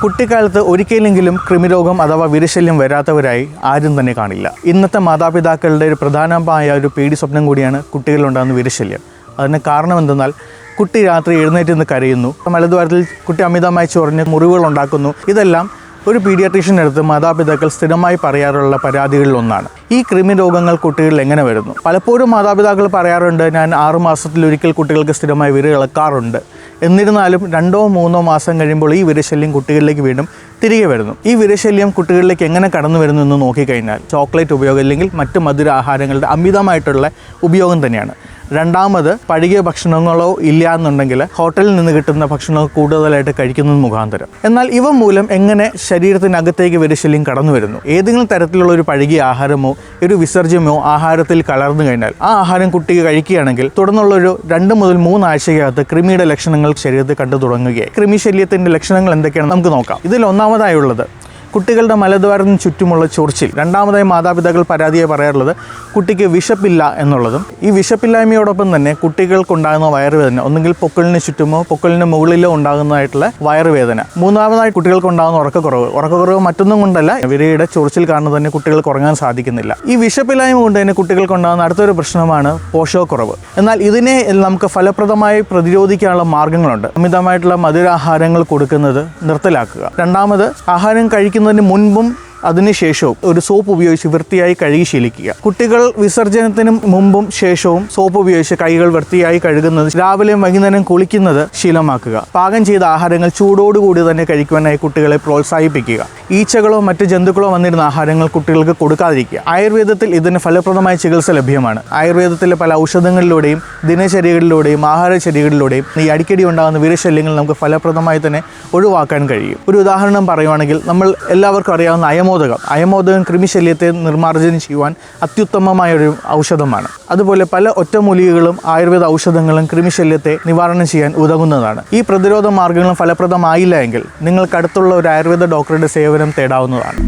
കുട്ടിക്കാലത്ത് ഒരിക്കലെങ്കിലും കൃമിരോഗം അഥവാ വിരശല്യം വരാത്തവരായി ആരും തന്നെ കാണില്ല. ഇന്നത്തെ മാതാപിതാക്കളുടെ ഒരു പ്രധാനമായ ഒരു പേടി സ്വപ്നം കൂടിയാണ് കുട്ടികളിലുണ്ടാകുന്ന വിരശല്യം. അതിന് കാരണം എന്തെന്നാൽ കുട്ടി രാത്രി എഴുന്നേറ്റ് നിന്ന് കരയുന്നു, മലദ്വാരത്തിൽ കുട്ടി അമിതമായി ചൊറിഞ്ഞ് മുറിവുകൾ ഉണ്ടാക്കുന്നു. ഇതെല്ലാം ഒരു പീഡിയാട്രീഷ്യൻ്റെ അടുത്ത് മാതാപിതാക്കൾ സ്ഥിരമായി പറയാറുള്ള പരാതികളിലൊന്നാണ്. ഈ കൃമി രോഗങ്ങൾ കുട്ടികളിൽ എങ്ങനെ വരുന്നു? പലപ്പോഴും മാതാപിതാക്കൾ പറയാറുണ്ട്, ഞാൻ 6 മാസത്തിലൊരിക്കൽ കുട്ടികൾക്ക് സ്ഥിരമായി വിരയിളക്കാറുണ്ട്. എന്നിരുന്നാലും 2-3 മാസം കഴിയുമ്പോൾ ഈ വിരശല്യം കുട്ടികളിലേക്ക് വീണ്ടും തിരികെ വരുന്നു. ഈ വിരശല്യം കുട്ടികളിലേക്ക് എങ്ങനെ കടന്നു വരുന്നു എന്ന് നോക്കിക്കഴിഞ്ഞാൽ ചോക്ലേറ്റ് ഉപയോഗം അല്ലെങ്കിൽ മറ്റ് മധുര ആഹാരങ്ങളുടെ അമിതമായിട്ടുള്ള ഉപയോഗം തന്നെയാണ്. രണ്ടാമത്, പഴകിയ ഭക്ഷണങ്ങളോ ഇല്ല എന്നുണ്ടെങ്കിൽ ഹോട്ടലിൽ നിന്ന് കിട്ടുന്ന ഭക്ഷണങ്ങൾ കൂടുതലായിട്ട് കഴിക്കുന്നത് മുഖാന്തരം. എന്നാൽ ഇവ മൂലം എങ്ങനെ ശരീരത്തിനകത്തേക്ക് വിരശല്യം കടന്നു വരുന്നു? ഏതെങ്കിലും തരത്തിലുള്ള ഒരു പഴകിയ ആഹാരമോ ഒരു വിസർജ്യമോ ആഹാരത്തിൽ കലർന്നു കഴിഞ്ഞാൽ ആ ആഹാരം കുട്ടിക്ക് കഴിക്കുകയാണെങ്കിൽ തുടർന്നുള്ളൊരു 2 മുതൽ 3 ആഴ്ചയ്ക്കകത്ത് കൃമിയുടെ ലക്ഷണങ്ങൾ ശരീരത്തിൽ കണ്ടു തുടങ്ങുകയായി. കൃമിശല്യത്തിൻ്റെ ലക്ഷണങ്ങൾ എന്തൊക്കെയാണെന്ന് നമുക്ക് നോക്കാം. ഇതിൽ ഒന്നാമതായുള്ളത് കുട്ടികളുടെ മലദ്വാരത്തിന് ചുറ്റുമുള്ള ചൊറിച്ചിൽ. രണ്ടാമതായി മാതാപിതാക്കൾ പരാതിയായി പറയാറുള്ളത് കുട്ടിക്ക് വിശപ്പില്ല എന്നുള്ളതും. ഈ വിശപ്പില്ലായ്മയോടൊപ്പം തന്നെ കുട്ടികൾക്കുണ്ടാകുന്ന വയറുവേദന, ഒന്നുകിൽ പൊക്കിളിന് ചുറ്റുമോ പൊക്കിളിന് മുകളിലോ ഉണ്ടാകുന്നതായിട്ടുള്ള വയറുവേദന. മൂന്നാമതായി കുട്ടികൾക്കുണ്ടാകുന്ന ഉറക്കക്കുറവ് മറ്റൊന്നും കൊണ്ടല്ല, വിരയുടെ ചൊറിച്ചിൽ കാരണം തന്നെ കുട്ടികൾക്ക് ഉറങ്ങാൻ സാധിക്കുന്നില്ല. ഈ വിശപ്പില്ലായ്മ കൊണ്ട് തന്നെ കുട്ടികൾക്കുണ്ടാകുന്ന അടുത്തൊരു പ്രശ്നമാണ് പോഷകക്കുറവ്. എന്നാൽ ഇതിനെ നമുക്ക് ഫലപ്രദമായി പ്രതിരോധിക്കാനുള്ള മാർഗ്ഗങ്ങളുണ്ട്. അമിതമായിട്ടുള്ള മധുരാഹാരങ്ങൾ കൊടുക്കുന്നത് നിർത്തലാക്കുക. രണ്ടാമത്, ആഹാരം കഴിക്കുന്നതിന് മുൻപും അതിനുശേഷവും ഒരു സോപ്പ് ഉപയോഗിച്ച് വൃത്തിയായി കഴുകി ശീലിക്കുക. കുട്ടികൾ വിസർജനത്തിന് മുമ്പും ശേഷവും സോപ്പ് ഉപയോഗിച്ച് കൈകൾ വൃത്തിയായി കഴുകുന്നത്, രാവിലെയും വൈകുന്നേരം കുളിക്കുന്നത് ശീലമാക്കുക. പാകം ചെയ്ത ആഹാരങ്ങൾ ചൂടോടുകൂടി തന്നെ കഴിക്കുവാനായി കുട്ടികളെ പ്രോത്സാഹിപ്പിക്കുക. ഈച്ചകളോ മറ്റ് ജന്തുക്കളോ വന്നിരുന്ന ആഹാരങ്ങൾ കുട്ടികൾക്ക് കൊടുക്കാതിരിക്കുക. ആയുർവേദത്തിൽ ഇതിന് ഫലപ്രദമായ ചികിത്സ ലഭ്യമാണ്. ആയുർവേദത്തിലെ പല ഔഷധങ്ങളിലൂടെയും ദിനചര്യകളിലൂടെയും ആഹാരചര്യകളിലൂടെയും ഈ അടിക്കടി ഉണ്ടാകുന്ന വിരശല്യങ്ങൾ നമുക്ക് ഫലപ്രദമായി തന്നെ ഒഴിവാക്കാൻ കഴിയും. ഒരു ഉദാഹരണം പറയുവാണെങ്കിൽ, നമ്മൾ എല്ലാവർക്കും അറിയാവുന്ന അയമോദകം കൃമിശല്യത്തെ നിർമ്മാർജ്ജനം ചെയ്യുവാൻ അത്യുത്തമമായൊരു ഔഷധമാണ്. അതുപോലെ പല ഒറ്റമൂലികകളും ആയുർവേദ ഔഷധങ്ങളും കൃമിശല്യത്തെ നിവാരണം ചെയ്യാൻ ഉതകുന്നതാണ്. ഈ പ്രതിരോധ മാർഗ്ഗങ്ങളും ഫലപ്രദമായില്ല എങ്കിൽ നിങ്ങൾക്കടുത്തുള്ള ഒരു ആയുർവേദ ഡോക്ടറുടെ സേവനം തേടാവുന്നതാണ്.